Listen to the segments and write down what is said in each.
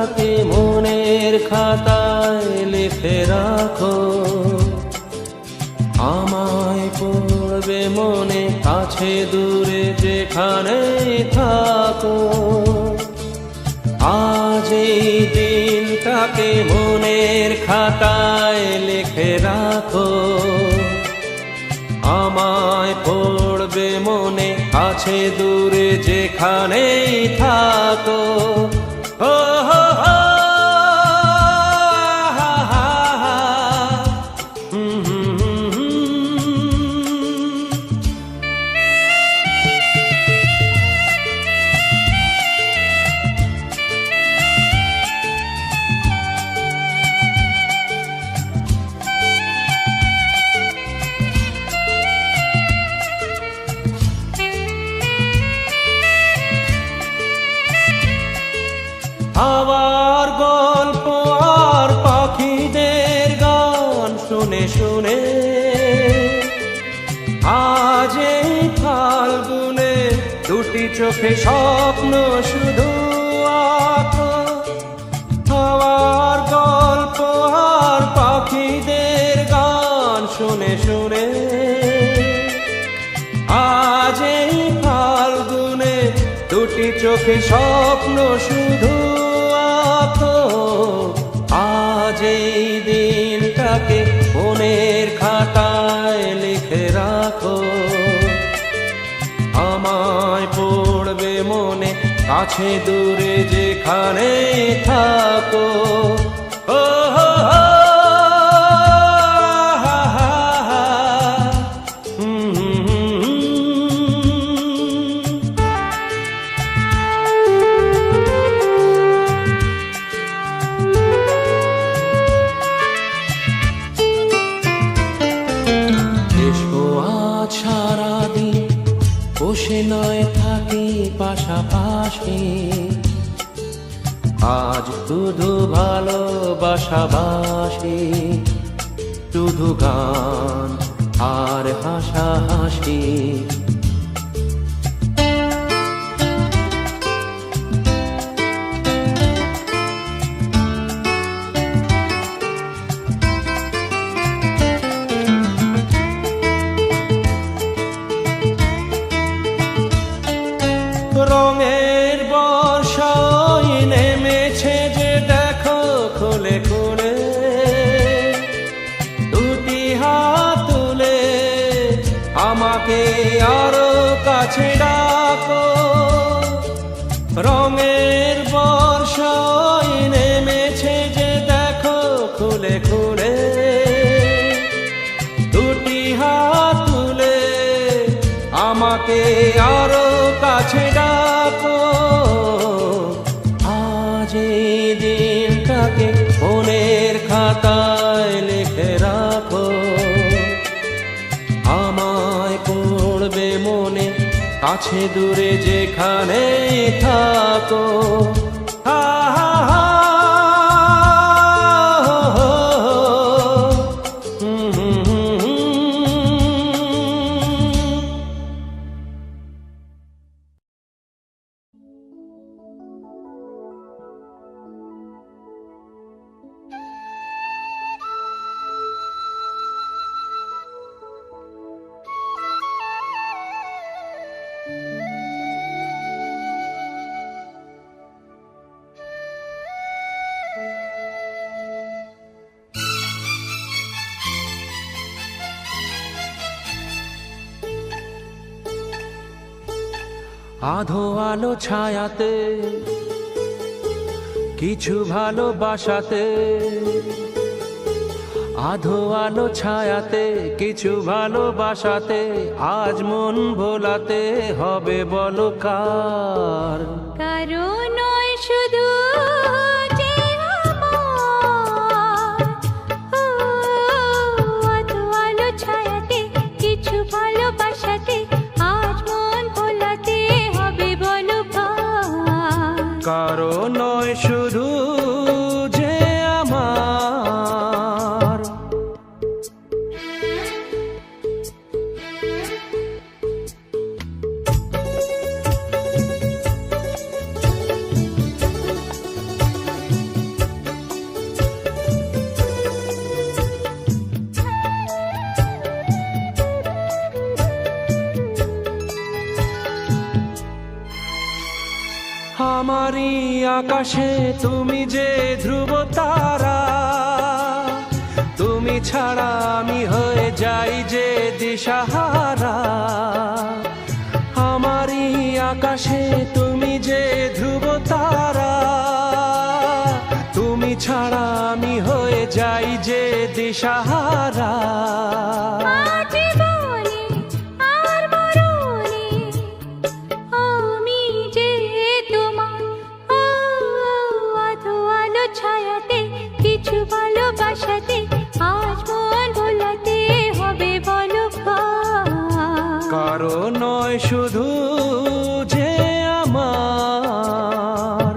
দিনটাকে মনের খাতায় লিখে রাখো, আমায় পড়বে মনে কাছে দূরে যেখানে থাকো। আজ এই দিনটাকে মনের খাতায় লিখে রাখো, আমায় পড়বে মনে কাছে দূরে যেখানেই থাকো। ও হো হো, হা হা হা, হুম হুম হুম হুম। হাওয়ার গল্প আর পাখিদের গান শুনে শুনে আজ এই ফাল্গুনে দুটি চোখে স্বপ্ন শুধু আঁকো। হাওয়ার গল্প আর পাখিদের গান শুনে শুনে আজ এই ফাল্গুনে দুটি চোখে স্বপ্ন শুধু আঁকো। আজ এই দিনটাকে মনের খাতায় লিখে রাখো, আমায় পড়বে মনে কাছে দূরে যেখানে থাকো। ও হো হো, হা হা হা, হুম হুম হুম হুম। এসো আজ সারাদিন বসে নয় থাকি পাশাপাশি, আজ শুধু ভালোবাসাবাসি, শুধু গান আর হাসাহাসি। রঙের বর্ষায় নেমেছে যে দেখো খুলে খুলে, দুটি হাত তুলে আমাকে আরো কাছে ডাকো। রঙের বর্ষায় নেমেছে যে দেখো খুলে খুলে, দুটি হাত তুলে আমাকে আরো কাছে ডাকো। আজ এই দিনটাকে মনের খাতায় লিখে রাখো, আমায় পড়বে মনে কাছে দূরে যেখানে থাকো। হা হা হা, হো হো, হুম হুম হুম হুম। আধো আলো ছায়াতে কিছু ভালোবাসাতে, আধো আলো ছায়াতে কিছু ভালোবাসাতে, আজ মন ভোলাতে হবে বলো কার। কারো নয় শুধু যে আমার, ও আধো আলো ছায়াতে কিছু ভালোবাসাতে, আজ মন ভোলাতে হবে বলো কার। কারো নয় শুধু যে আমার। আমারই আকাশে তুমি যে ধ্রুব তারা, তুমি ছাড়া আমি হয়ে যাই যে দিশাহারা। আমারই আকাশে তুমি যে ধ্রুব তারা, তুমি ছাড়া আমি হয়ে যাই যে দিশাহারা। কিছু ভালোবাসাতে আজ মন ভোলাতে হবে বলো কারো নয় শুধু যে আমার।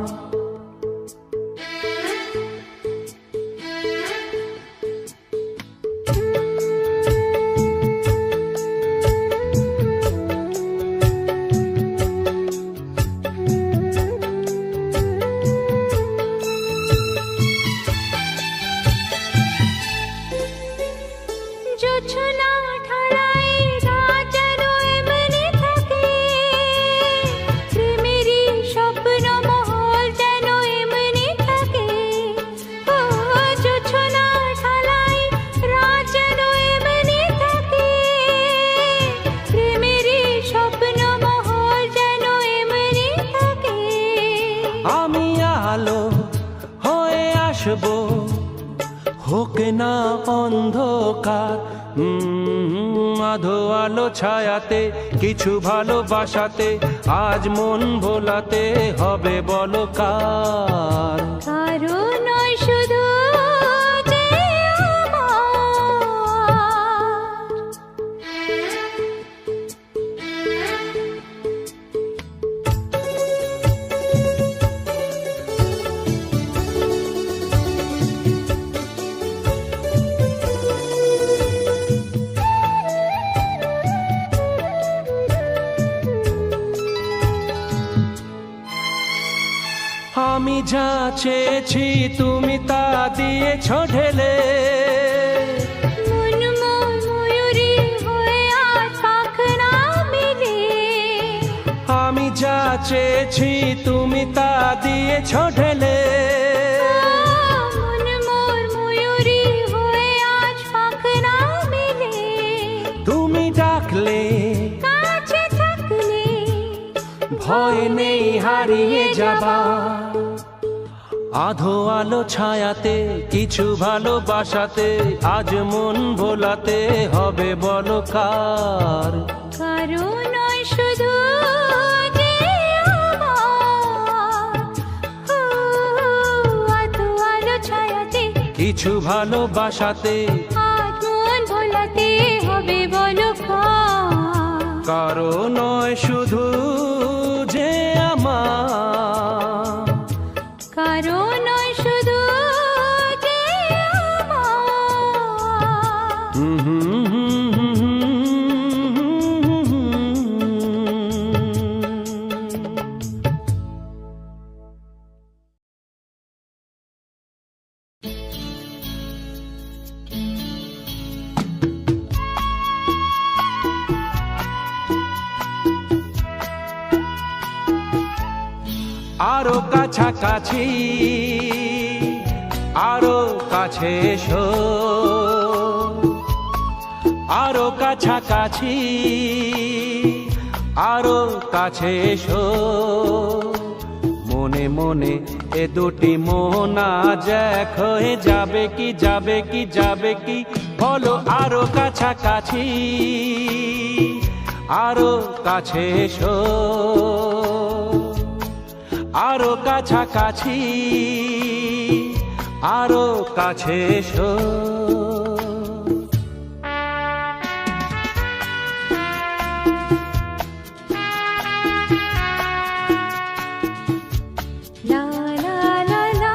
জোছনা ঠাড়াই রাত যেন এমনি থাকে, প্রেমেরই স্বপ্ন মহল যেন এমনি থাকে। ও জোছনা ঠাড়াই রাত যেন এমনি থাকে, প্রেমেরই স্বপ্ন মহল যেন এমনি থাকে। আমি আলো হয়ে আসবো, হোক না অন্ধকার। আধো আলো ছায়াতে কিছু ভালোবাসাতে আজ মন ভোলাতে হবে বলো কার। কারো নয় শুধু যে আমি যা চেয়েছি তুমি তা দিয়েছ ঢেলে, মন ময়ূরী হয়ে আজ পাখনা মেলে। আমি যা চেয়েছি তুমি তা দিয়েছ ঢেলে। মন ময়ূরী হয়ে আজ পাখনা মেলে। তুমি ডাকলে কাছে থাকলে ভয় নেই হারিয়ে যাবা। আধো আলো ছায়াতে কিছু ভালোবাসাতে আজ মন ভোলাতে হবে বলো কার। কারো নয় শুধু যে আমার। ও আধো আলো ছায়াতে কিছু ভালোবাসাতে আজ মন ভোলাতে হবে বলো কার। কারো নয় শুধু যে আমার। কারো নয় শুধু যে আমার। আরো কাছাকাছি আরো কাছে এসো, আরো কাছাকাছি আরো কাছে এসো। মনে মনে এ দুটি মন আজ এক হয়ে যাবে কি যাবে কি যাবে কি বলো। আরো কাছাকাছি আরো কাছে এসো, আরো কাছাকাছি আরো কাছে এসো। লা লা লা লা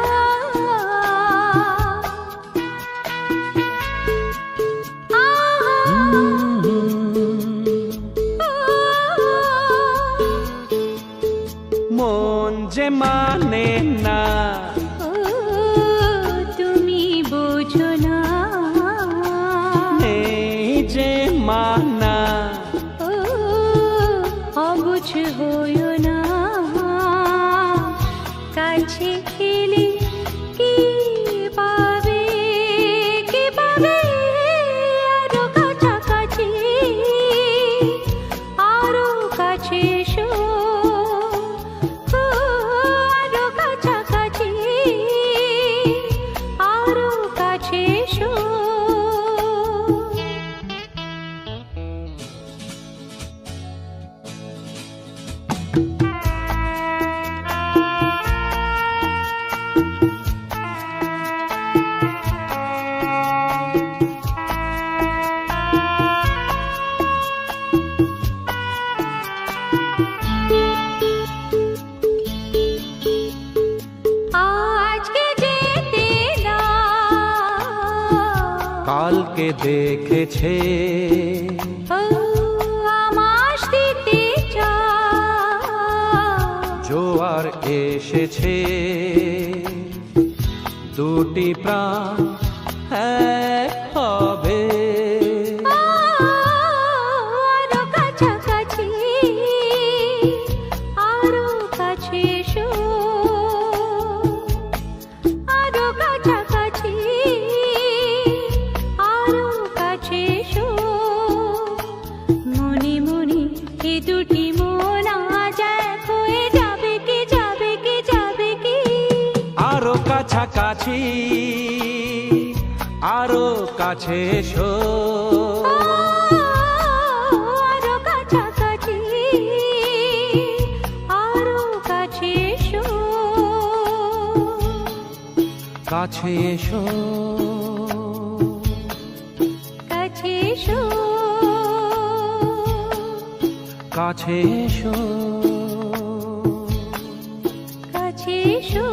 মন যে মানে না ও তুমি বোঝো না। রে আরো কাছাকাছি, আরো কাছে এসো, আরো কাছাকাছি, আরো কাছে এসো। আজকে যেতে না, কালকে দেখেছে ও আমাস দিতে চাও, জোয়ার এসেছে, দুটি প্রাণ এক হবে। আরো কাছাকাছি, আরো কাছে এসো, আরো কাছাকাছি, আরো কাছে এসো। মনে মনে এ দুটি মন আজ এক হয়ে যাবে কি, যাবে কি, যাবে কি। আরো কাছাকাছি, আরো কাছে এসো, আরো কাছাকাছি, আরো কাছে এসো। কাছে এসো, কাছে এসো, কাছে এসো। কাছে এসো।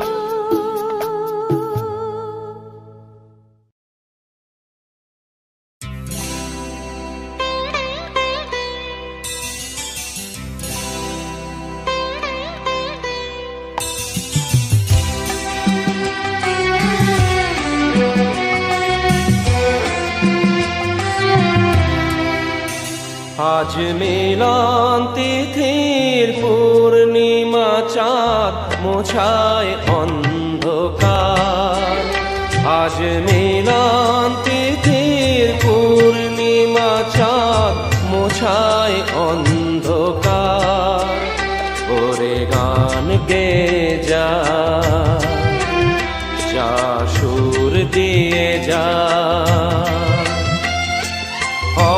আজ মিলন তিথির পূর্ণিমা চাঁদ মোছায় অন্ধকার। আজ মিলন তিথির পূর্ণিমা চাঁদ মোছায় অন্ধকার। ওরে গান গে যা, যা সুর দিয়ে যা।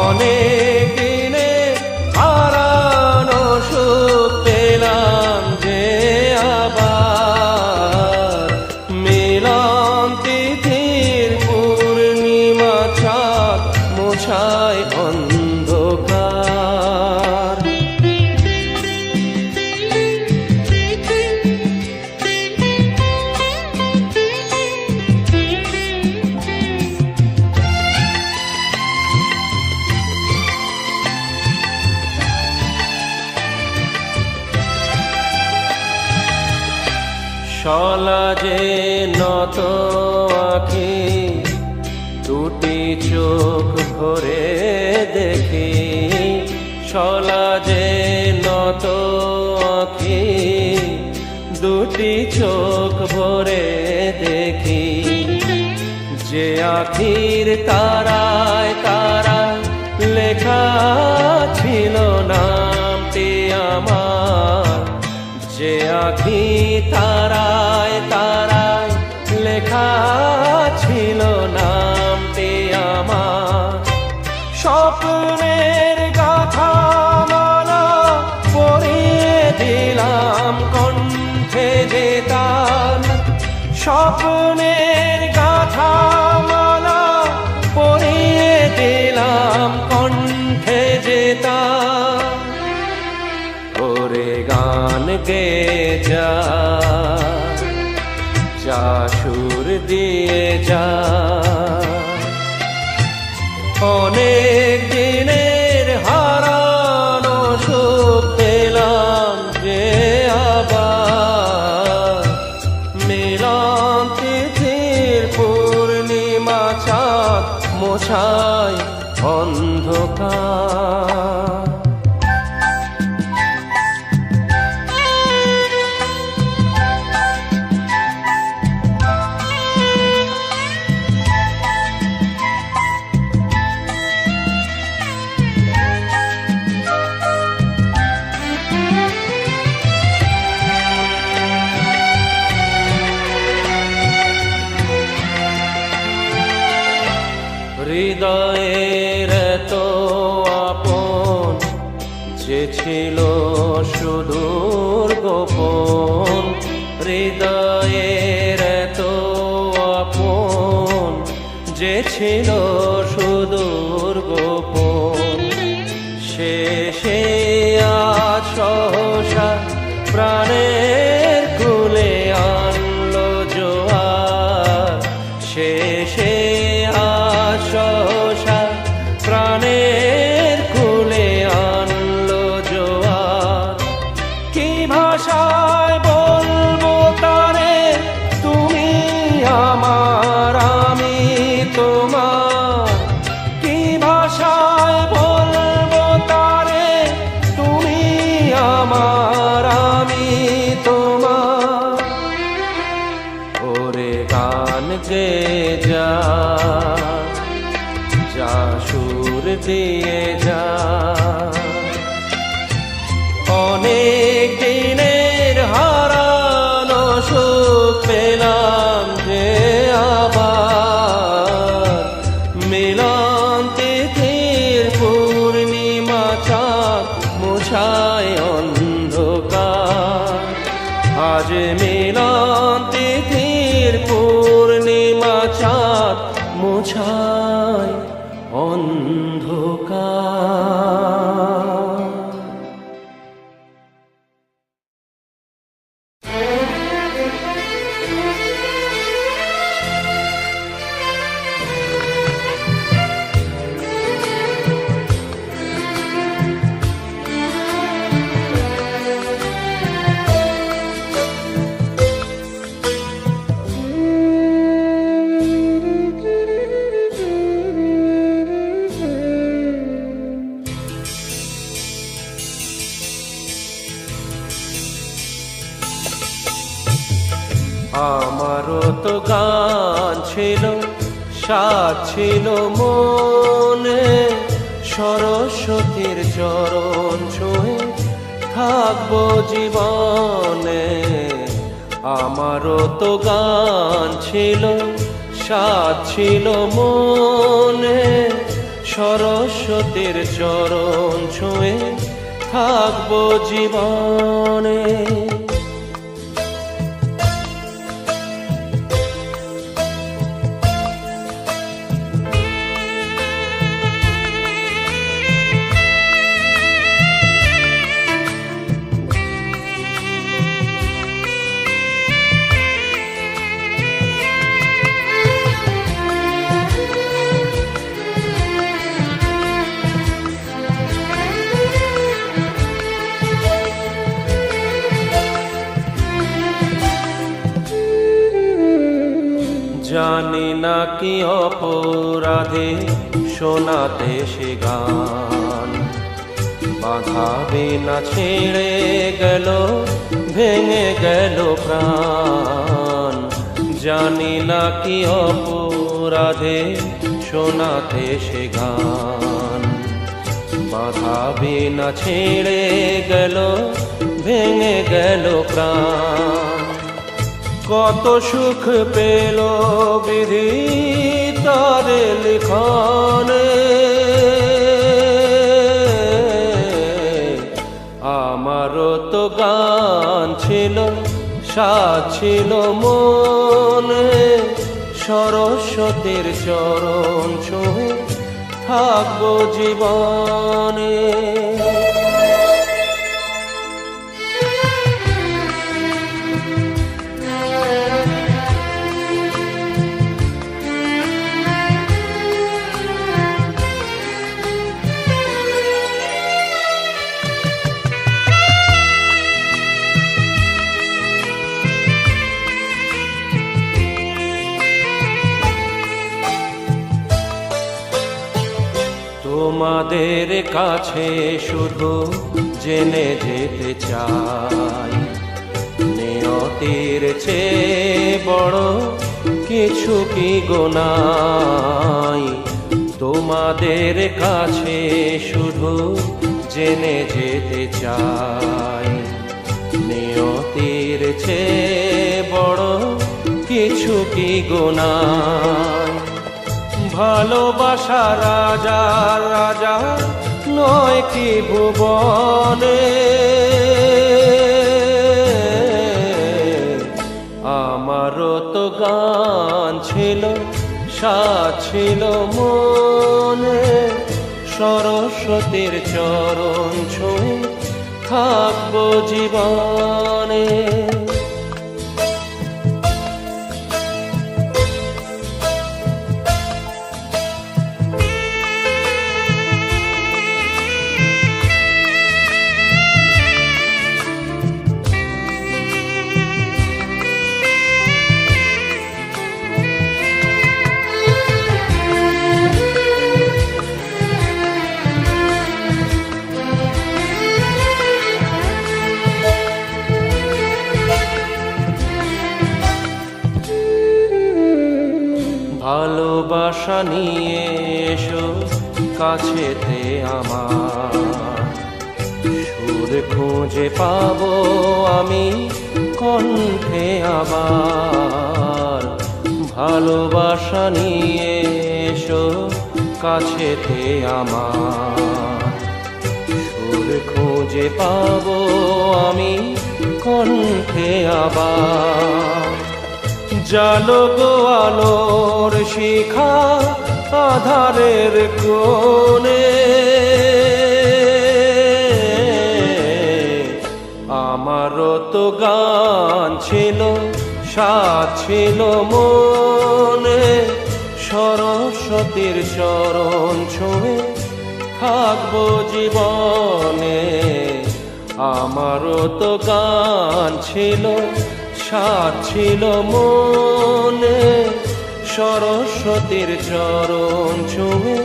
অনেক দিনে হারানো সুখ পেলাম যে আবার। মিলন তিথির পূর্ণিমা চাঁদ মোছায় অন্ধকার। শলা যে নত আঁখি, দুটি চোখ ভরে দেখি। শলা যে নত আঁখি, দুটি চোখ ভরে দেখি। যে আখির তারায় তারায় লেখা ছিল নামটি আমার। যে আখি তারায় তারায় লেখা ছিল নামটি আমার। স্বপ্নের গাথা মালা পরিয়ে দিলাম কণ্ঠে যে তার। স্বপ্নের গাথা মালা পরিয়ে দিলাম কণ্ঠে যে তার। ওরে গান গে যা, যা সুর দিয়ে যা। অনেক দিনের হারানো সুখ পেলাম যে আবার। মিলন তিথির পূর্ণিমা চাঁদ মোছায় অন্ধকার। হৃদয়ের তো আপন যে ছিল সুদূর গোপন, হৃদয়ের তো আপন যে ছিল সুদূর গোপন, শেষে আজ সহসা প্রাণের কুলে আনলো জোয়ার, শেষে আজ সহসা প্রাণের কুলে আনলো জোয়ার। কি ভাষায় বলবো তারে, তুমি আমার আমি তোমার, কি ভাষায় বলবো তারে, তুমি আমার আমি তোমার। ওরে গান গে যা, যা সুর দিয়ে যা, অনেক দিনের হারানো সুখ পেলাম যে আবার, মিলন তিথির পূর্ণিমা চাঁদ মুছায় অন্ধকার, আজ মিলন তিথির পূর্ণিমা চাঁদ মুছায় অন্ধকার। আমারও তো গান ছিল, সাথ ছিল মনে, সরস্বতীর চরণ ছুঁয়ে থাকবো জীবনে। আমারও তো গান ছিল, সাথ ছিল মনে, সরস্বতীর চরণ ছুঁয়ে থাকবো জীবনে। জানি না কি অপরাধে শোনাতে সে গান, বাঁধাবে না ছেড়ে গেল, ভেঙে গেল প্রাণ। জানি না কি অপরাধে শোনাতে সে গান, বাঁধাবে না ছেড়ে গেল, ভেঙে গেল প্রাণ। কত সুখ পেল বিধি তার লিখনে, আমারও তো গান ছিল, সাথ ছিল মনে, সরস্বতীর চরণ ছুঁয়ে থাকবো জীবনে। তোমাদের কাছে শুধু জেনে যেতে চাই, নিয়তির চেয়ে বড় কিছু কি গোনাই। তোমাদের কাছে শুধু জেনে যেতে চাই, নিয়তির চেয়ে বড় কিছু কি গোনাই। ভালোবাসা রাজা রাজা নয় কি ভুবনে, আমারও তো গান ছিল, সাজ ছিল মনে, সরস্বতীর চরণ ছুঁয়ে থাকবো জীবনে। ভালোবাসা নিয়ে এসো কাছেতে আমার, সুর খুঁজে পাবো আমি কণ্ঠে আবার। ভালোবাসা নিয়ে এসো কাছেতে আমার, সুর খুঁজে পাবো আমি কণ্ঠে আবার। জালো গো আলোর শিখা আধারের কোণে, আমারও তো গান ছিল, সাজ ছিল মনে, সরস্বতীর চরণ ছুঁয়ে থাকবো জীবনে। আমারও তো গান ছিল, সাজ ছিল মনে, সরস্বতীর চরণ ছুঁয়ে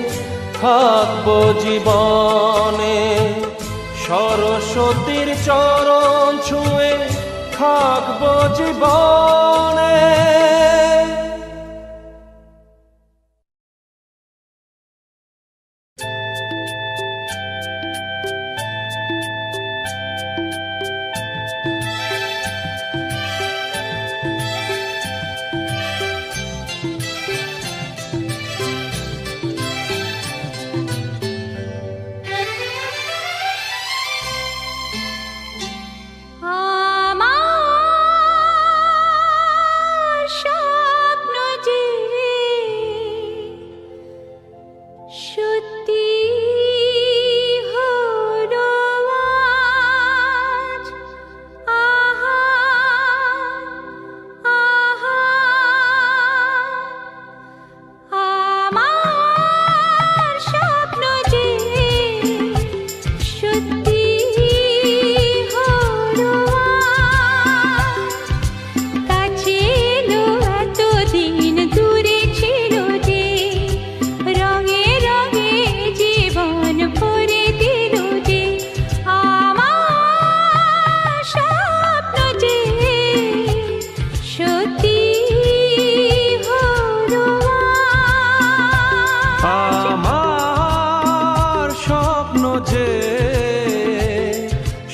থাকবো জীবনে। সরস্বতীর চরণ ছুঁয়ে থাকবো জীবনে।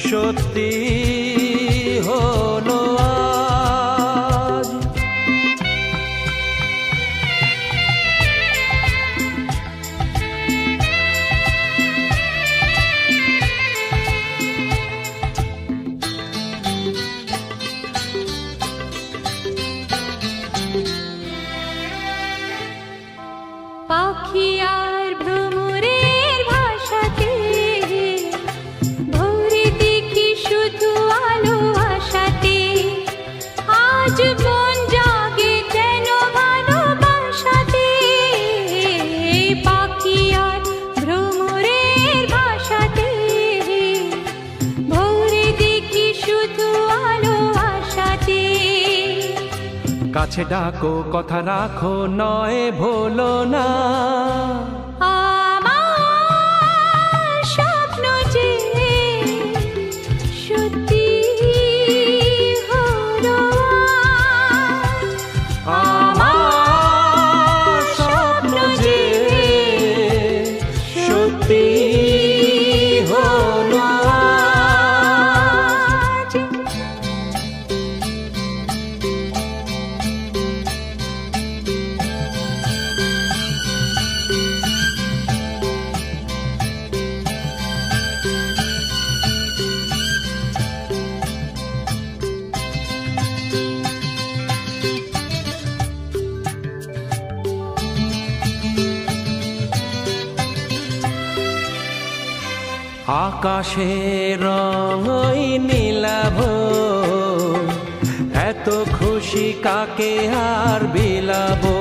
সত্যি হলো আজ। পাখি আর ভ্রমরের ভাষাতে ভোরে দেখি শুধু আলো আশাতে, আজ মন জাগে যেন ভালোবাসাতে। পাখি আর ভ্রমরের ভাষাতে ভোরে দেখি শুধু আলো আশাতে। কাছে ডাকো কথা রাখো নয় ভোলো না, আমার স্বপ্ন যে সত্যি হলো আজ। আমার স্বপ্ন যে সত্যি হলো আজ। আকাশের রং ওই নীলাভ, এত খুশি কাকে আর বিলাবো।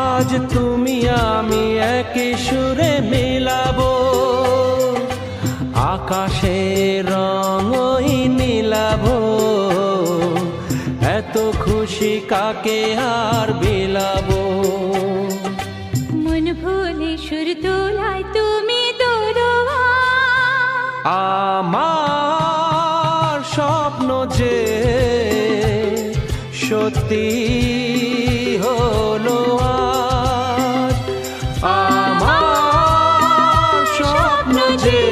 আজ তুমি আমি একই সুরে মিলাবো। আকাশের রং ওই নীলাভ, এত খুশি কাকে আর বিলাবো। মন ভুলে সুর তোলায় তুমি দোরোয়া, আমার স্বপ্ন যে সত্যি হলো আজ। আমার স্বপ্ন যে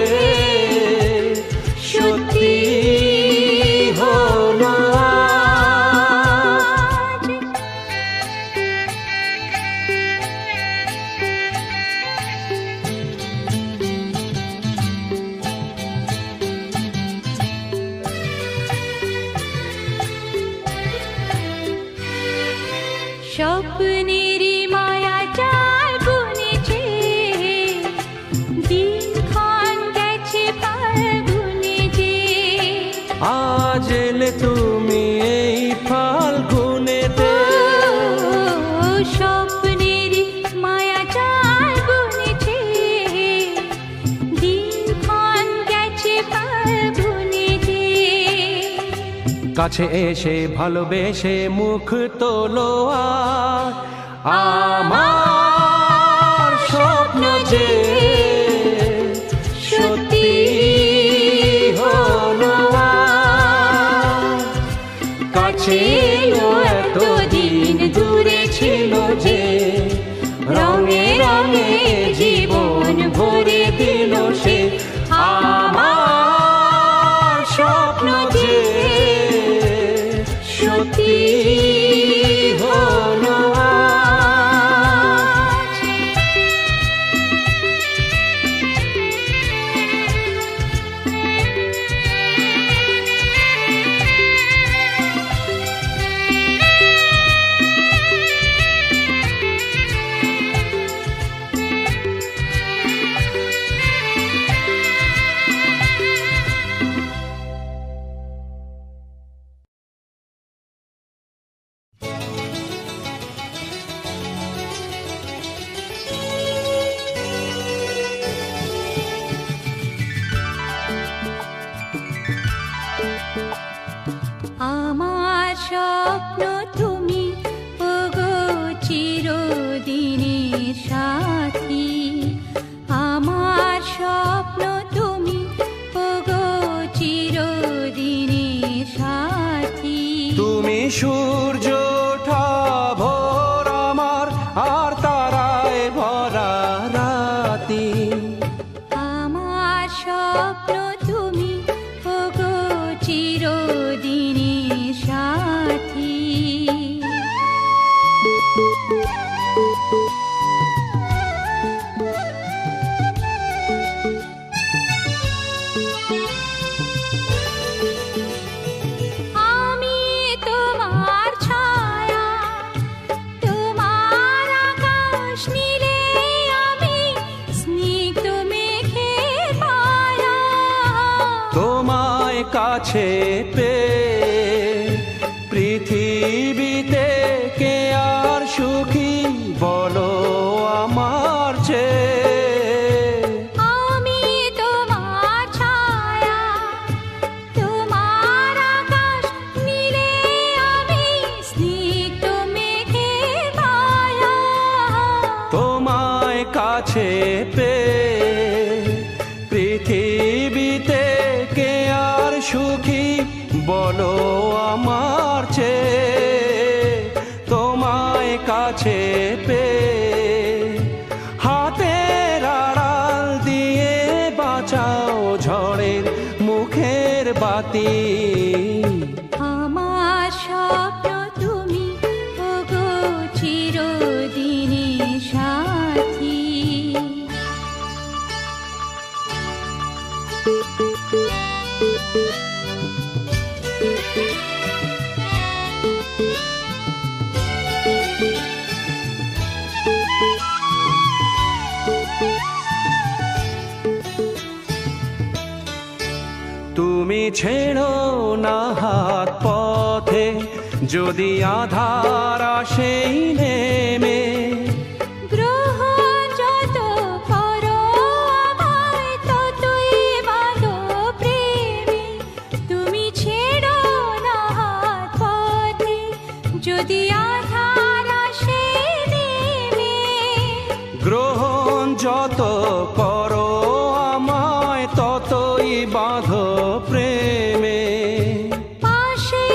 সত্যি হলো আজ। স্বপ্নের মায়া জাল বুনেছে, দিনক্ষণ গেছে ফাল্গুনে যে। আজ এলে তুমি এই ফাল্গুনেতে, স্বপ্নের মায়া জাল বুনেছে, দিনক্ষণ গেছে ফাল্গুনে যে। কাছে এসে ভালোবেসে মুখ তোলো আর। আমার স্বপ্ন যে সত্যি হলো আজ। কাছে এলো এতদিন দূরে ছিল যে, রঙে রঙে জীবন ভরে দিল সে। আমার স্বপ্ন যে সত্যি হলো আজ। আমার স্বপ্ন তুমি ওগো চিরদিনের সাথী। আমার স্বপ্ন তুমি ওগো চিরদিনের সাথী। তুমি সূর্য ওঠা ভোর আমার, আর তারায় ভরা রাতি। আমার স্বপ্ন তুমি ওগো চিরদিনের সাথী। আমি তোমার ছায়া, তোমার আকাশ নীলে আমি স্নিগ্ধ মেঘের মায়া। তোমায় কাছে পেয়ে পৃথিবীতে কে আর সুখী বলো আমার চেয়ে। আমি তোমার ছায়া, তোমার আকাশ নীলে আমি স্নিগ্ধ মেঘের মায়া। তোমায় কাছে পেয়ে পৃথিবীতে কে আর সুখী বলো আমার চেয়ে। তোমায় কাছে পেয়ে হাতের আড়াল দিয়ে বাঁচাও ঝড়ের মুখের বাতি। আমার স্বপ্ন তুমি ওগো চিরদিনের সাথী। ছেড়ো না হাত পথে, যদি আধার আসেই নেমে। গ্রহণ যত করো আমায় ততই বাঁধো প্রেমে, তুমি ছেড়ো না হাত পথে, যদি আধার আসে নেমে। গ্রহণ যত করো আমায় ততই বাঁধো প্রেমে। পাশে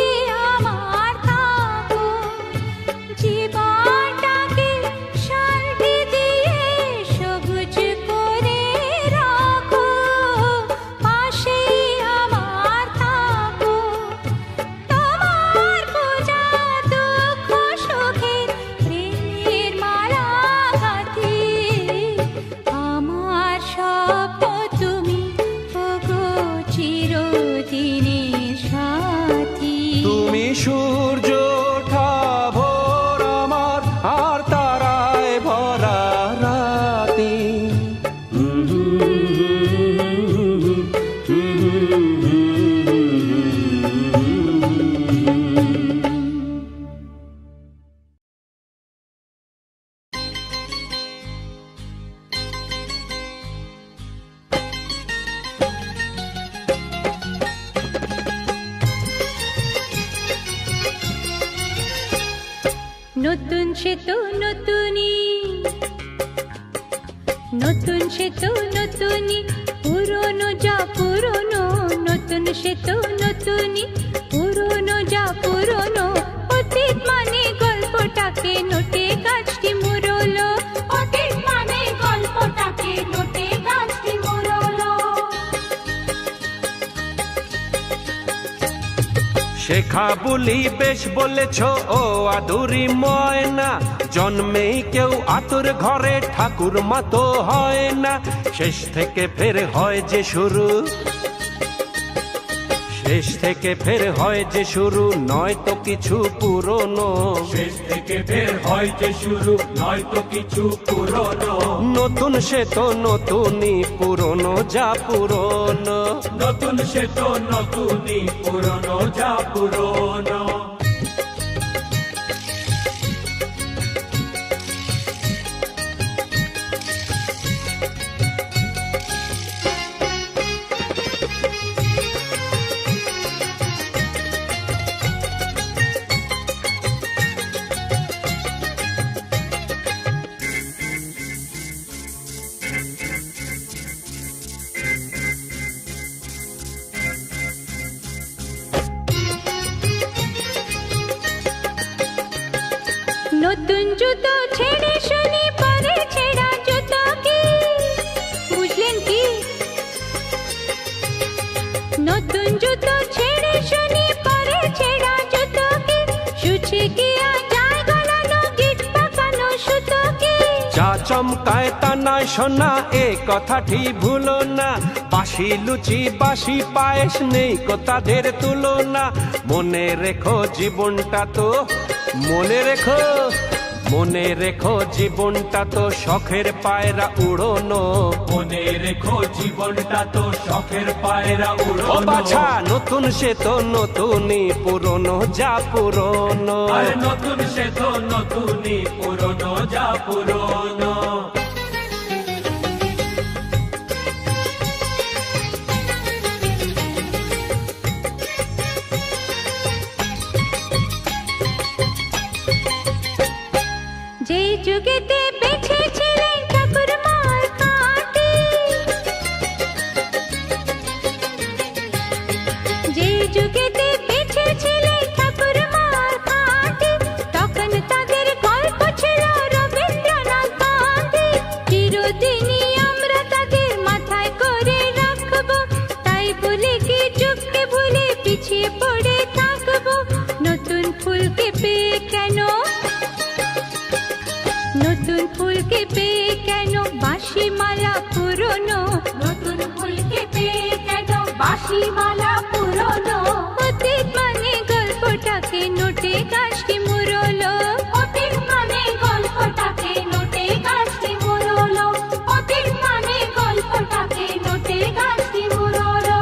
আমার থাকো, জীবনটাকে শান্তি দিয়ে সবুজ করে রাখো। পাশে আমার থাকো, তোমার পূজা দুঃখ সুখের প্রেমের মালা গাঁথি। আমার স্বপ্ন তুমি ওগো চিরদিনের সাথী। তুমি সূর্য ওঠা ভোর আমার, আর তারায় ভরা রাতি। নতুন সে তো নতুনই, নতুন সে তো নতুনই, পুরনো যা পুরনো। নতুন সে তো নতুনই, পুরনো যা পুরনো। অতীত মানে গল্পটাকে নোটে গাছটি মুড়লো, অতীত মানে গল্পটাকে নোটে গাছটি মুড়লো। শেখা বলি বেশ বলেছ ও আদুরি ময়না, জন্মেই কেউ আতুর ঘরে ঠাকুর মা তো হয় না। শেষ থেকে ফের হয় যে শুরু, শেষ থেকে ফের হয় যে শুরু, নয় তো কিছু পুরনো। শেষ থেকে বের হয় যে শুরু, নয়তো কিছু পুরনো। নতুন সে তো নতুনই, পুরনো যা পুরনো। নতুন সে তো নতুনই, পুরনো যা পুরনো। নতুন জুতো ছেড়ে শুনি পরে ছেঁড়া জুতো কি, বুঝলেন কি? নতুন জুতো ছেড়ে শুনি পরে ছেঁড়া জুতো কি, শুছে কি আর যায় গলানো গিট পাকানো সুতো কি। যা চমকায় তা নয় শোনা, এ কথাটি ভুলো না। বাসি লুচি বাসি পায়েস নেই কো তাদের তুলনা। মনে রেখো জীবনটা তো, মনে রেখো, মনে রেখো জীবনটা তো শখের পায়রা উড়োনো। মনে রেখো জীবনটা তো শখের পায়রা ও উড়োনো। বাছা নতুন সে তো নতুনই, পুরনো যা পুরনো। আর নতুন সে তো নতুনই, পুরনো যা পুরনো। যে যুগেতে বেঁচেছিলেন ঠাকুর মার কাঁটি, যে যুগেতে বেঁচেছিলেন ঠাকুর মার কাঁটি, তখন তাদের গল্প ছিল রবীন্দ্রনাথ গান্ধী। চিরদিনই আমরা তাদের মাথায় করে রাখবো, তাই বলে কি যুগকে ভুলে পিছিয়ে পড়ে থাকবো। নতুন ফুলকে পেয়ে কেন, নতুন ফুলকে পেয়ে কেন বাঁশি মালা পুরনো। নতুন ফুলকে পেয়ে কেন বাঁশি মালা পুরনো। অতীত মানে গল্পটাকে নোটে গাছটি মুড়লো, অতীত মানে গল্পটাকে নোটে গাছটি মুড়লো, অতীত মানে গল্পটাকে নোটে গাছটি মুড়লো।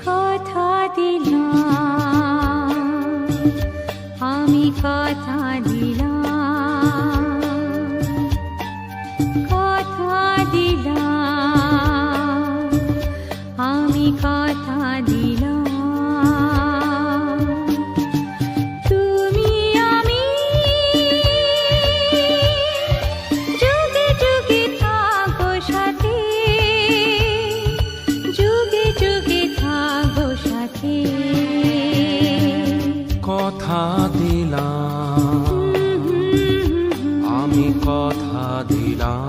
কথা দিলাম, আমি কথা দিলাম, কথা দিলাম, আমি কথা দিলাম, তুমি আমি যুগে যুগে থাকবো সাথে, যুগে যুগে থাকবো সাথে। কথা দিলাম, আমি কথা দিলাম,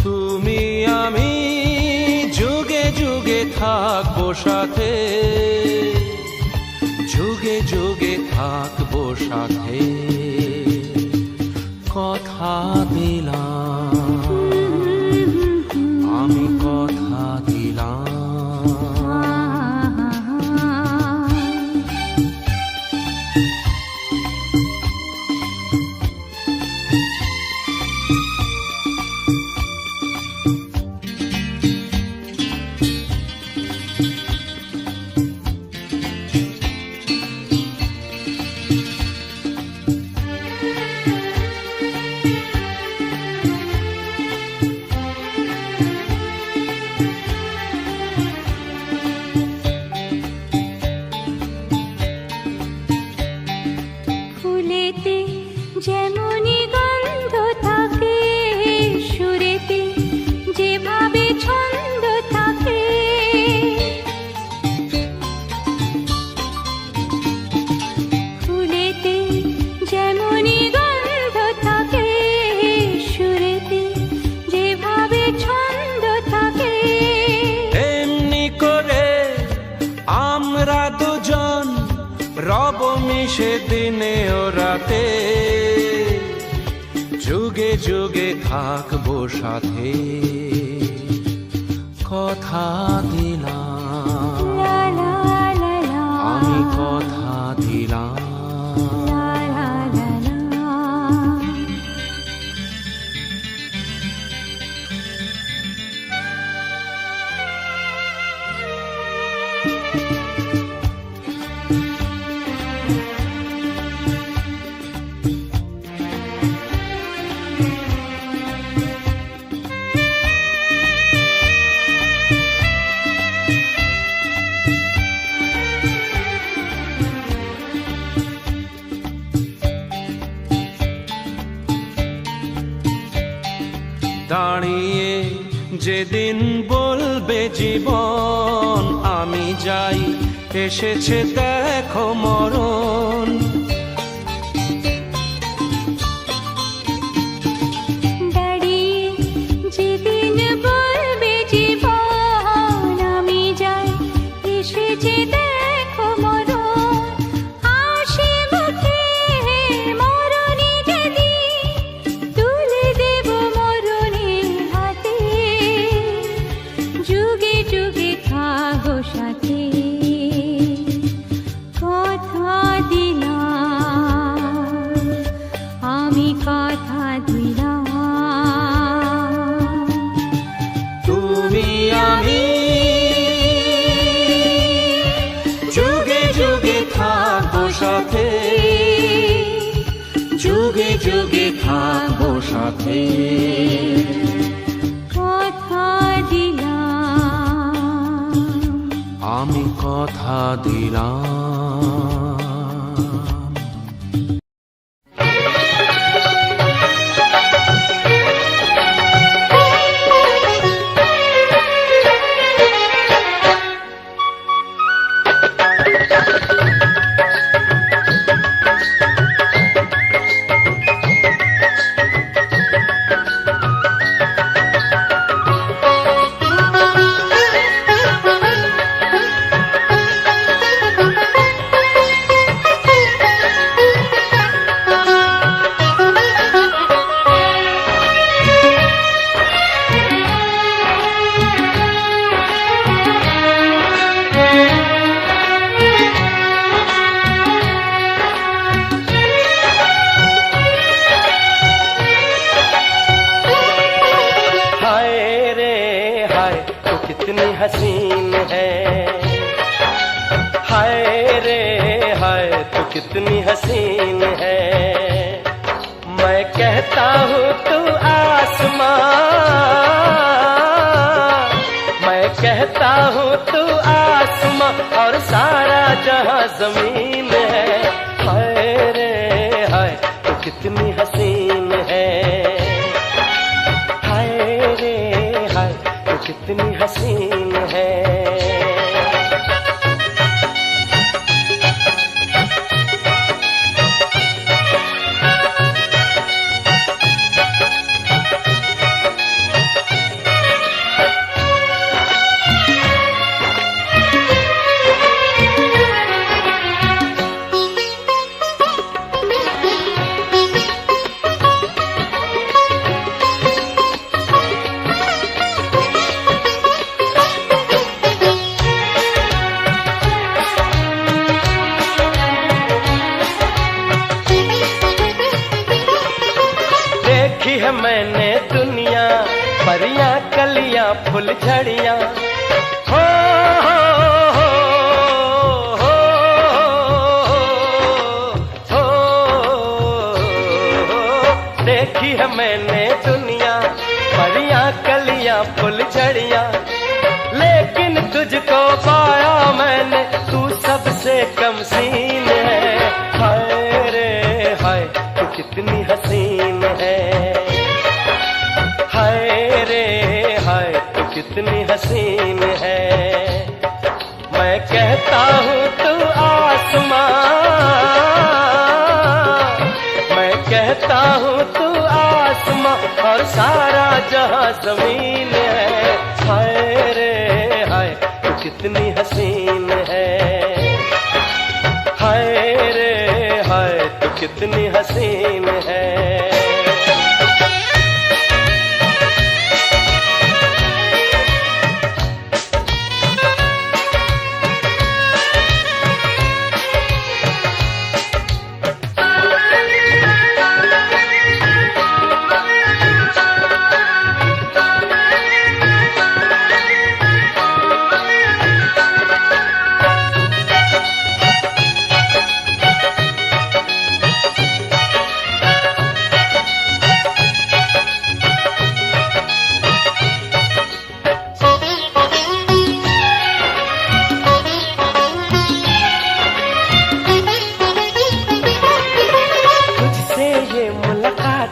তুমি আমি যুগে যুগে থাকবো সাথে, যুগে যুগে থাকবো সাথে। কথা দিলাম, আমি কথা দিলাম। ফুলেতে যেমনি গন্ধ থাকে, সুরেতে যেভাবে ছন্দ থাকে, ফুলেতে যেমনি গন্ধ থাকে, সুরেতে যেভাবে ছন্দ থাকে, এমনি করে আমরা দুজন রব মিশে দিনে ও রাতে, যুগে যুগে থাকবো সাথে। কথা দিলাম, লা লা লা লা, আমি কথা দিলাম। লা লা লা লা। দাঁড়িয়ে যেদিন বলবে জীবন আমি যাই, এসেছে দেখো মরণ। দাঁড়িয়ে যেদিন বলবে জীবন আমি যাই, এসেছে দেখো মরণ। হাসি মুখে মরণে যেদিন তুলে দেব মরণের হাতে, যুগে যুগে থাকবো সাথে। কথা দিলাম, আমি কথা দিলাম, তুমি আমি যুগে যুগে থাকবো সাথে, যুগে যুগে থাকবো সাথে। কথা দিলাম, আমি কথা দিলাম। हाय तू कितनी हसीन है, हाय रे हाय तू कितनी हसीन है। मैं कहता हूँ तू आसमां, मैं कहता हूँ तू आसमां और सारा जहां जमीन है। हाय रे हाय तू कितनी हसीन है, हाय रे हाय तू कितनी हसीन है। देखी है मैंने दुनिया, परियां कलियां फूल झड़ियां, हो हो हो हो हो। देखी है मैंने दुनिया, परियां कलियां फूल झड़ियां, लेकिन तुझको पाया मैंने, तू सबसे कम सीन है। हाय रे हाय तू कितनी हसीन है, हाय रे हाय तू कितनी हसीन है। मैं कहता हूँ तू आसमां, मैं कहता हूँ तू आसमां और सारा जहां जमीन है। हाय रे हाय तू कितनी हसीन है, हाय रे हाय तू कितनी हसीन है।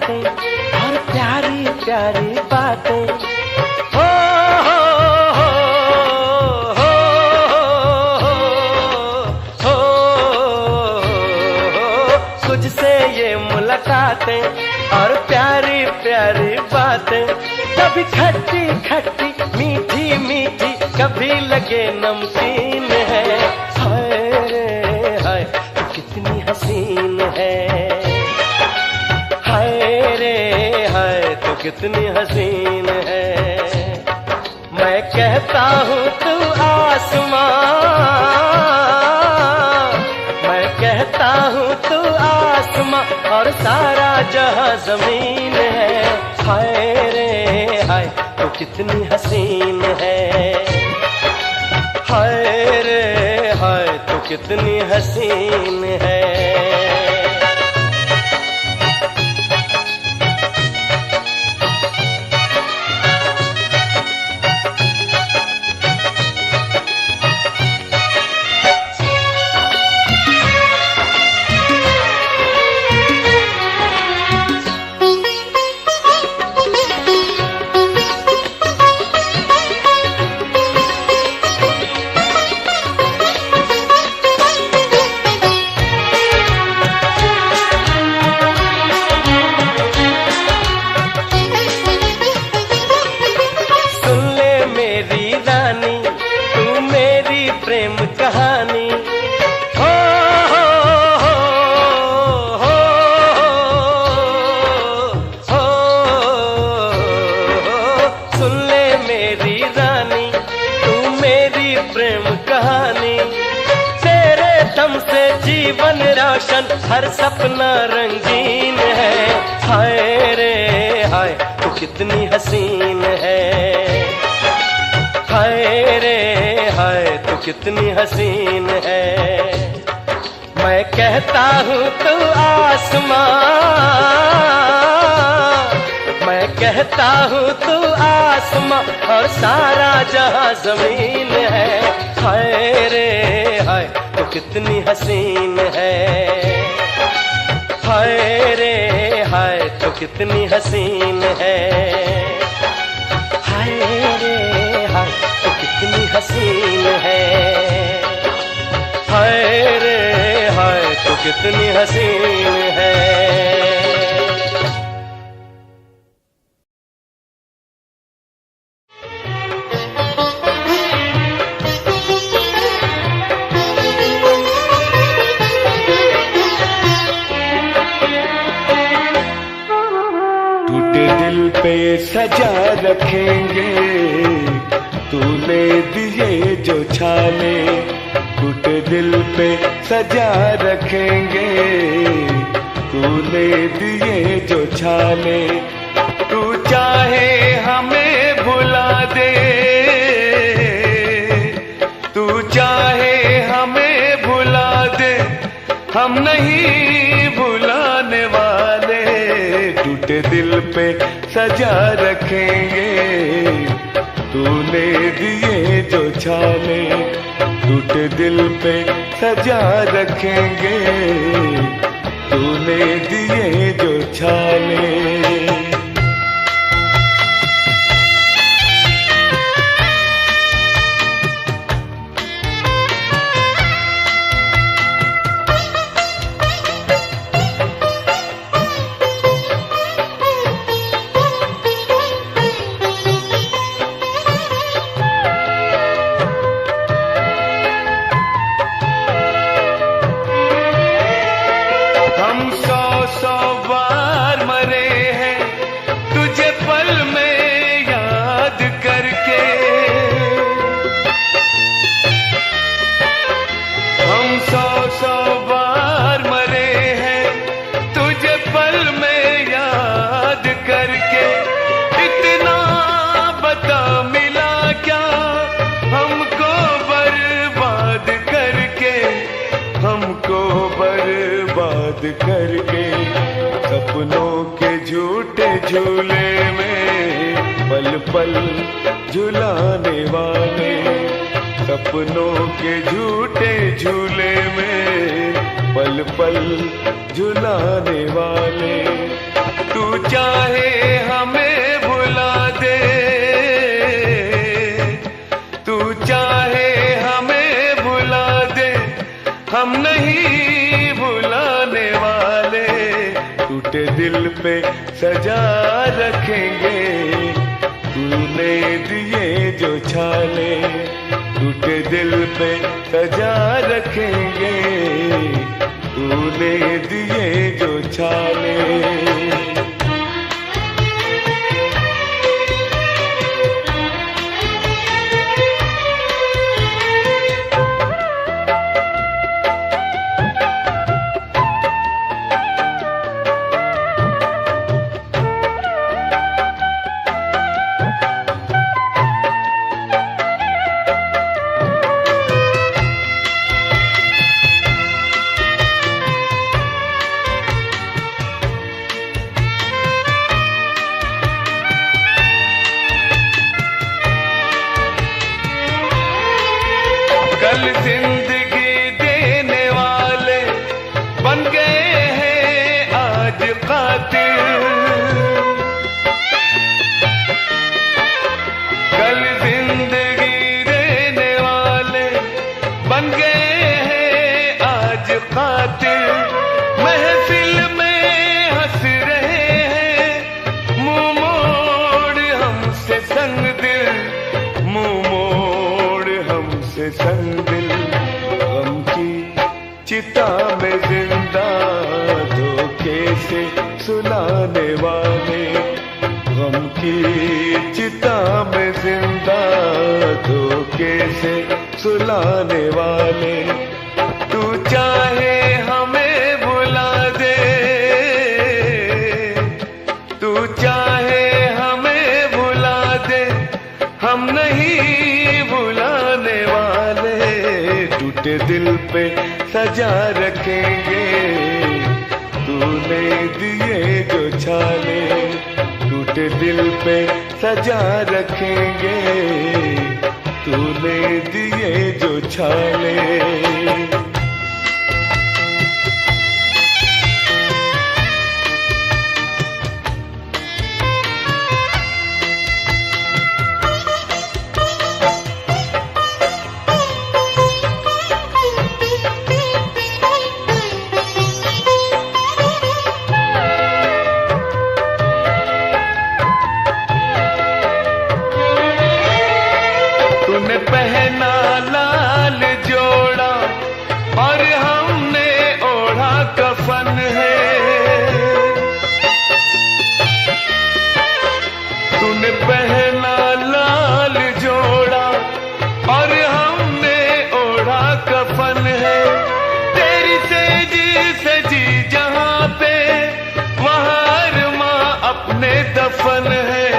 और प्यारी प्यारी बातें, हो हो हो हो हो। तुझसे ये मुलाकातें और प्यारी प्यारी बातें, कभी खट्टी खट्टी मीठी मीठी, कभी लगे नमकीन है। हाय रे हाय तू कितनी हसीन है, हाय रे हाय तू कितनी हसीन है। मैं कहता हूँ तू आसमां, मैं कहता हूँ तू आसमां और सारा जहां जमीन है। हाय रे हाय तू कितनी हसीन है, हाय रे हाय तू कितनी हसीन है। प्रेम कहानी, हो हो हो हो हो। सुन ले मेरी रानी, तू मेरी प्रेम कहानी, तेरे दम से जीवन रोशन, हर सपना रंगीन है। हाय रे हाय तू कितनी हसीन है, कितनी हसीन है। मैं कहता हूँ तू आसमां, मैं कहता हूँ तू आसमां और सारा जहां जमीन है। हाय रे हाय तू कितनी हसीन है। हाय रे हाय तू कितनी हसीन है। हाय रे हाय तू कितनी हसीन है। हाय रे हाय तू कितनी हसीन है। टूटे दिल पे सजा रखेंगे तूने दिए जो छाले। टूटे दिल पे सजा रखेंगे तूने दिए जो छाले। तू चाहे हमें भुला दे, तू चाहे हमें भुला दे, हम नहीं भुलाने वाले। टूटे दिल पे सजा रखेंगे तूने दिए जो छाले। टूटे दिल पे सजा रखेंगे तूने दिए जो छाले। करके सपनों के झूठे झूले में पल पल झुलाने वाले। सपनों के झूठे झूले में पल पल झुलाने वाले। तू चाहे हमें भुला दे, तू चाहे हमें भुला दे, हम नहीं भुलाने वाले। टूटे दिल पे सजा रखेंगे तूने दिए जो छाले। टूटे दिल पे सजा रखेंगे तूने दिए जो छाले। कल जिंदगी देने वाले बन गए हैं आज कातिल। कल जिंदगी देने वाले बन गए हैं आज कातिल। महफिल में हंस रहे हैं मुंह मोड़ हमसे संग दिल, मुंह मोड़ हमसे संग दिल। गम की चिता में जिंदा धोखे से सुलाने वाले। गम की चिता में जिंदा धोखे से सुलाने वाले। तू चाहे हमें भुला दे, तू चाहे हमें भुला दे, हम नहीं भुलाने वाले। टूटे दिल पे सजा रखेंगे तूने दिए जो छाले, टूटे दिल पे सजा रखेंगे तूने दिए जो छाले। तूने पहना लाल जोड़ा और हमने ओढ़ा कफन है, तूने पहना लाल जोड़ा और हमने ओढ़ा कफन है। तेरी सेज सजी जहां पे वहां माँ अपने दफन है,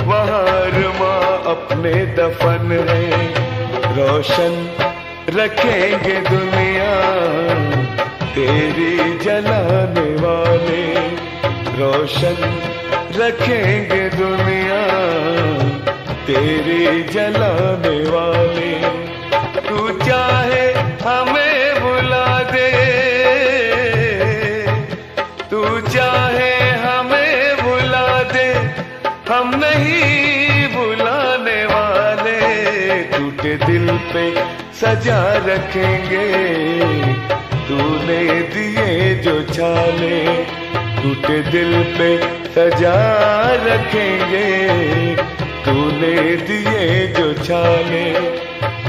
वहां माँ अपने दफन है। रोशन रखेंगे दुनिया तेरी जलाने वाले, रोशन रखेंगे दुनिया तेरी जलाने वाले। तू चाहे हमें बुला दे, तू चाहे हमें बुला दे, हम नहीं बुलाने वाले। टूटे दिल पे सजा रखेंगे तूने दिए जो छाले, टूटे दिल पे सजा रखेंगे तूने दिए जो छाले,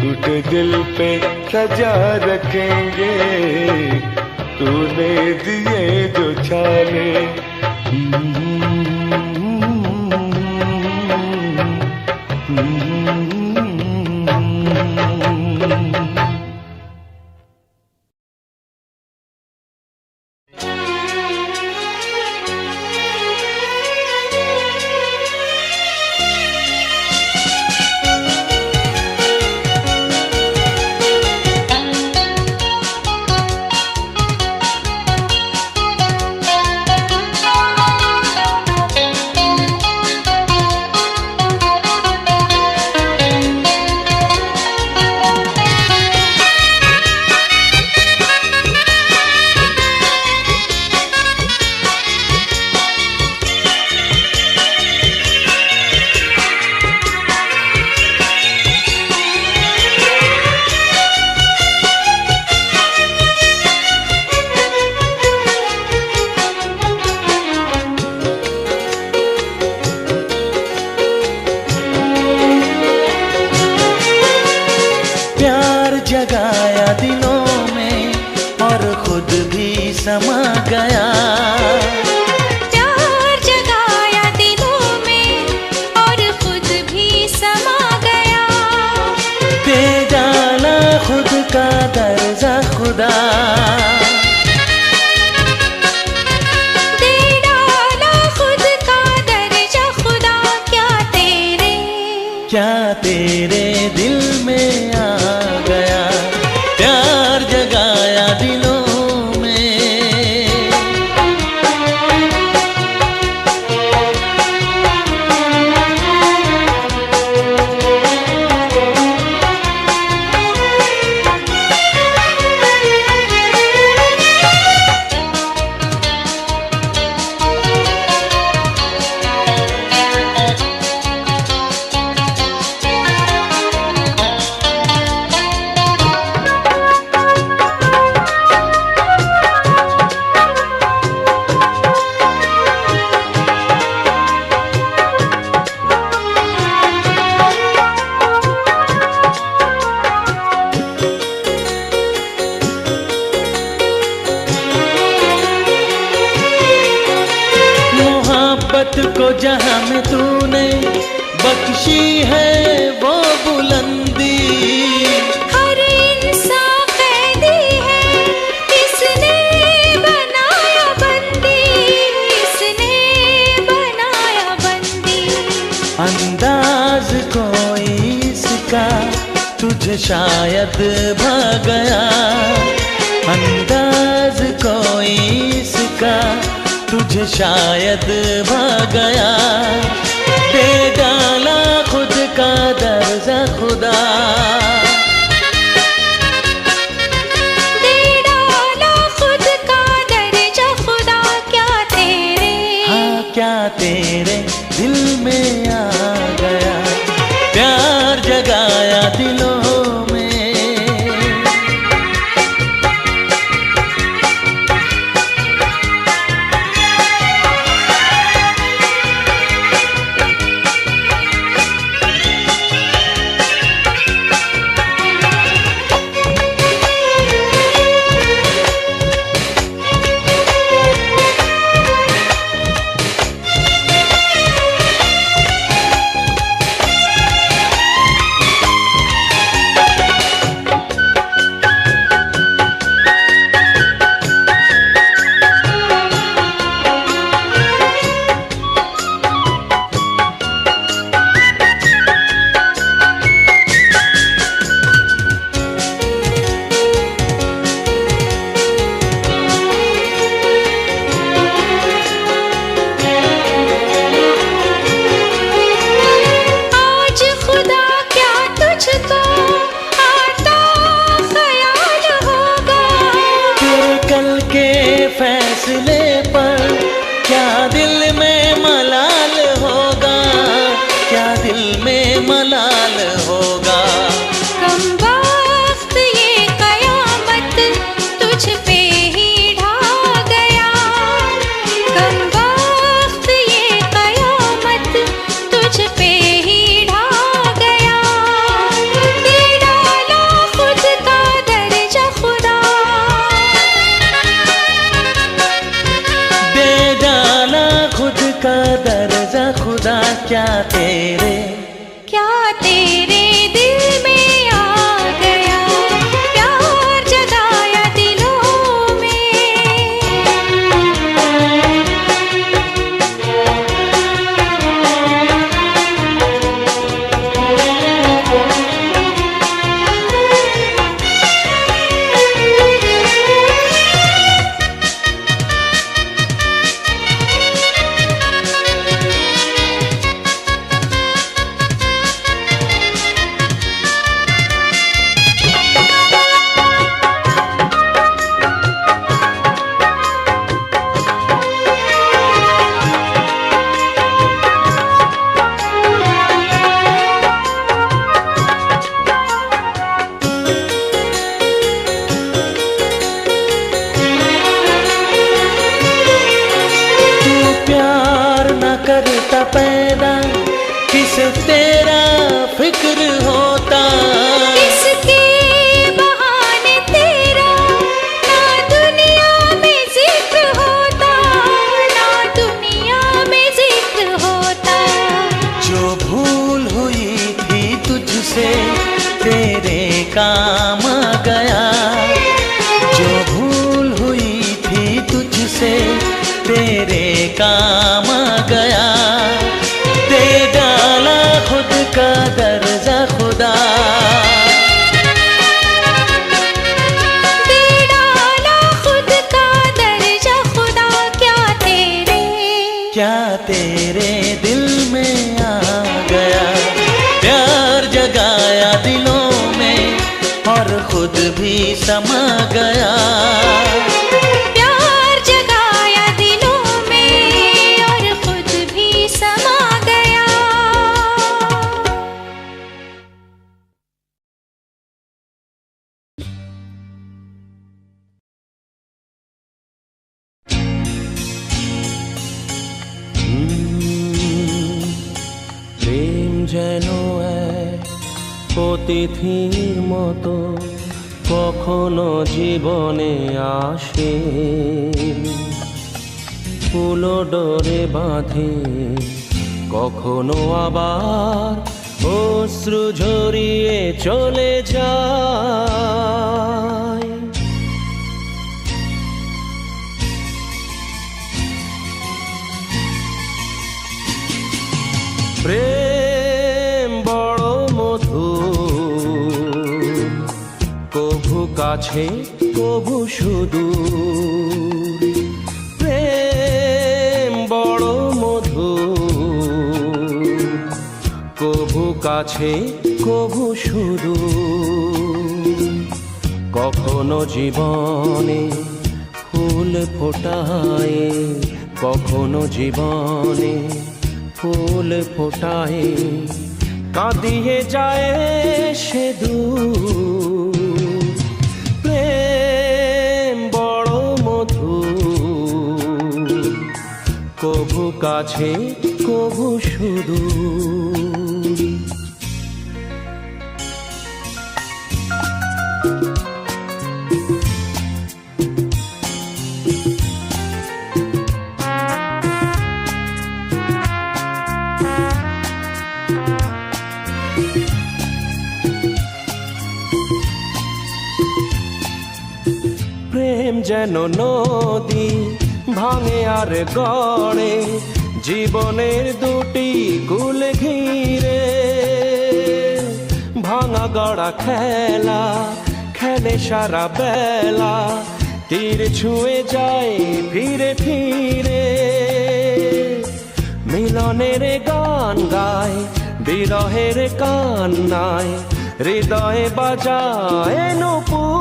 टूटे दिल पे सजा रखेंगे तूने दिए जो छाले। जगाया दिलों में और खुद भी समा गया, प्यार जगाया दिलों में और खुद भी समा गया। दे डाला खुद का दर्जा खुदा, दे डाला खुद का दर्जा खुदा। क्या तेरे दिल में आ गया, प्यार जगाया दिलों में। तुझे शायद भा गया, अंदाज कोई इसका तुझे शायद भा गया, दे डाला खुद का दर्जा खुदा। दे डाला खुद का दर्जा खुदा, क्या तेरे, हाँ क्या तेरे दिल में आ गया, प्यार जगाया दिलों में। फैसले पर क्या दिल में मलाल होगा, क्या दिल में मलाल होगा। कम वक्त ये कयामत तुझ पे ही ढा गया, कम वक्त ये कयामत तुझ पे ही ढा गया, दे डाला खुद का दर्जा खुदा। दे डाला खुद का दर्जा खुदा, क्या तेरे दिल में आ गया, प्यार जगाया दिलों में। करता पैदा किसे तेरा फिक्र होता, किसके बहाने तेरा ना दुनिया में जिक्र होता, ना दुनिया में जिक्र होता। जो भूल हुई थी तुझसे तेरे काम आ गया, जो भूल हुई थी तुझसे तेरे काम आ गया, दे डाला खुद का दर्जा खुदा। दे डाला खुद का दर्जा खुदा, क्या तेरे दिल में आ गया, प्यार जगाया दिलों में और खुद भी समा गया। যেন এক অতিথির মতো কখনো জীবনে আসে, ফুলো ডোরে বাঁধে, কখনো আবার অশ্রু ঝরিয়ে চলে যায়। প্রেম বড় মধুর, কাছে কভু সুদূর। প্রেম বড় মধুর, কভু কাছে কভু সুদূর। কখনো জীবনে ফুল ফোটায়, কখনো জীবনে ফুল ফোটায়, কাঁদিয়ে যায় সে দূর। প্রেম বড় মধুর, কভু কাছে কভু সুদূর। প্রেম যেন নদী ভাঙে আর গড়ে, জীবনের দুটি কুল ঘিরে। ভাঙা গড়া খেলা খেলে সারা বেলা, তীর ছুঁয়ে যায় ফিরে ফিরে। মিলনের গান গায় বিরহের কান্নায়, হৃদয়ে বাজায় নূপুর।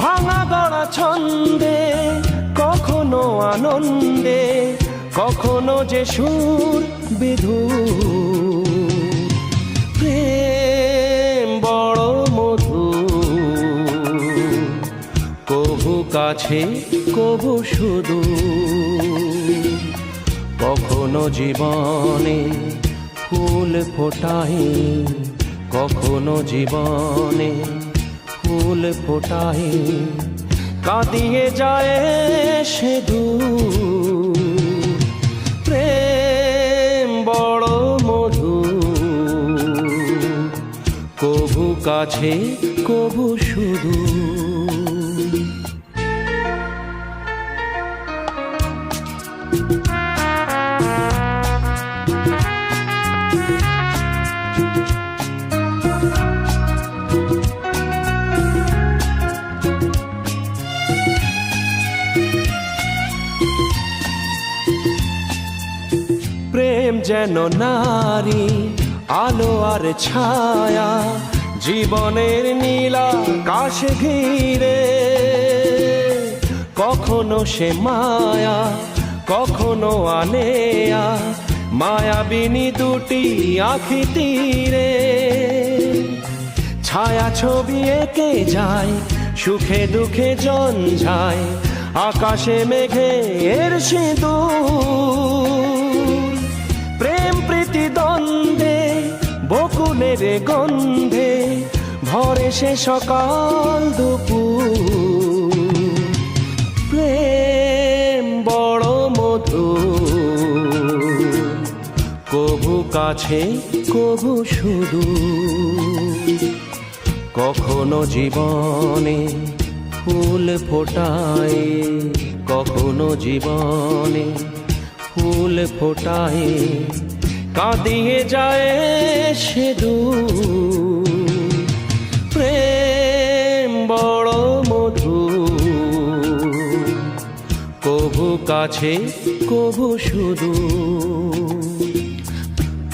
ভাঙা গড়া ছন্দে কখনো আনন্দে, কখনো যে সুর বিধুর। প্রেম বড় মধুর, কভু কাছে কভু সুদূর। কখনো জীবনে ফুল ফোটায়, কখনো জীবনে ফুল ফোটায়, কাঁদিয়ে যায় সে দূর। প্রেম বড় মধুর, কভু কাছে কভু সুদূর। প্রেম যেন নারী আলো আর ছায়া, জীবনের নীলা আকাশ ঘিরে। কখনো সে মায়া কখনো আনেয়া, মায়াবিনী দুটি আঁখি তীরে। ছায়া ছবি এঁকে যায় সুখে দুঃখে জঞ্জায়, আকাশে মেঘের সিঁদুর। প্রেম প্রীতি দ্বন্দ্বে বকুলের গন্ধে, ভরে সে সকাল দুপুর। প্রেম বড় মধুর, কভু কাছে কভু সুদূর। কখনো জীবনে ফুল ফোটায়, কখনো জীবনে ফুল ফোটায়, কাঁদিয়ে যায় সে দূর। প্রেম বড় মধুর, কভু কাছে কভু সুদূর।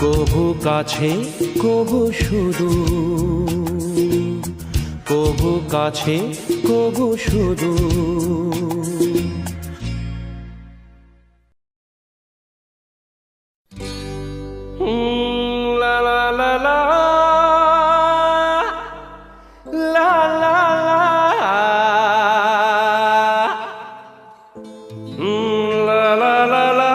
কভু কাছে কভু সুদূর, কভু কাছে কভু সুদূর। লা লা লা লা লা লা লা লা লা লা।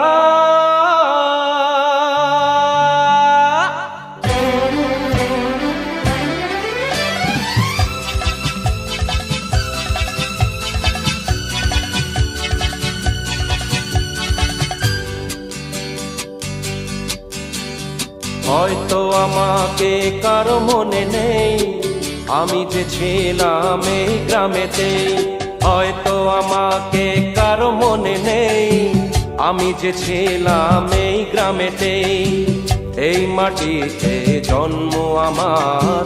হয়তো আমাকে কারো মনে নেই, আমি যে ছিলাম এই গ্রামেতে। হয়তো আমাকে কারো মনে নেই, আমি যে ছিলাম এই গ্রামেতে। এই মাটিতে জন্ম আমার,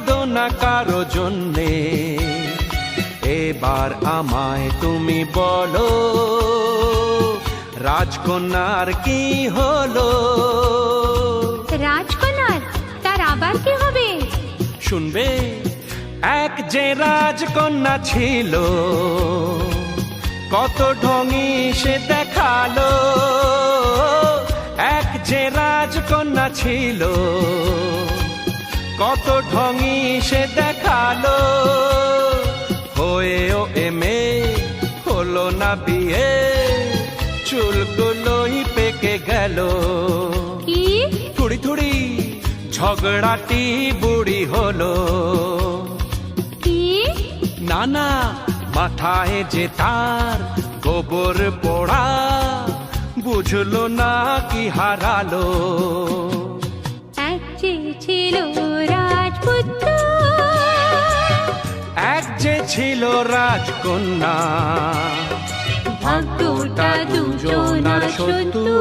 বেদনা কারো জন্যে। এবার আমায় তুমি বলো, রাজকন্যার কি হলো? রাজকন্যার তার আবার কি হবে? শুনবে, এক যে রাজকন্যা ছিল, কত ঢঙি সে দেখালো। এক যে রাজকন্যা ছিল, কত ঢঙি সে দেখালো। হয়েও এমে হলো না বিয়ে, চুলগুলোই পেকে গেল। কি? থুড়ি থুড়ি ঝগড়াটি বুড়ি হলো। কি? না না, মাথায় যে তার গোবর পোড়া, বুঝলো না কি হারালো। এক যে ছিল রাজপুত্র, এক যে ছিল রাজকন্যা, ভাগ্যটা দুজনার শত্রু,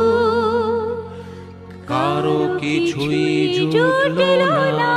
কারো কিছুই জুটলো না।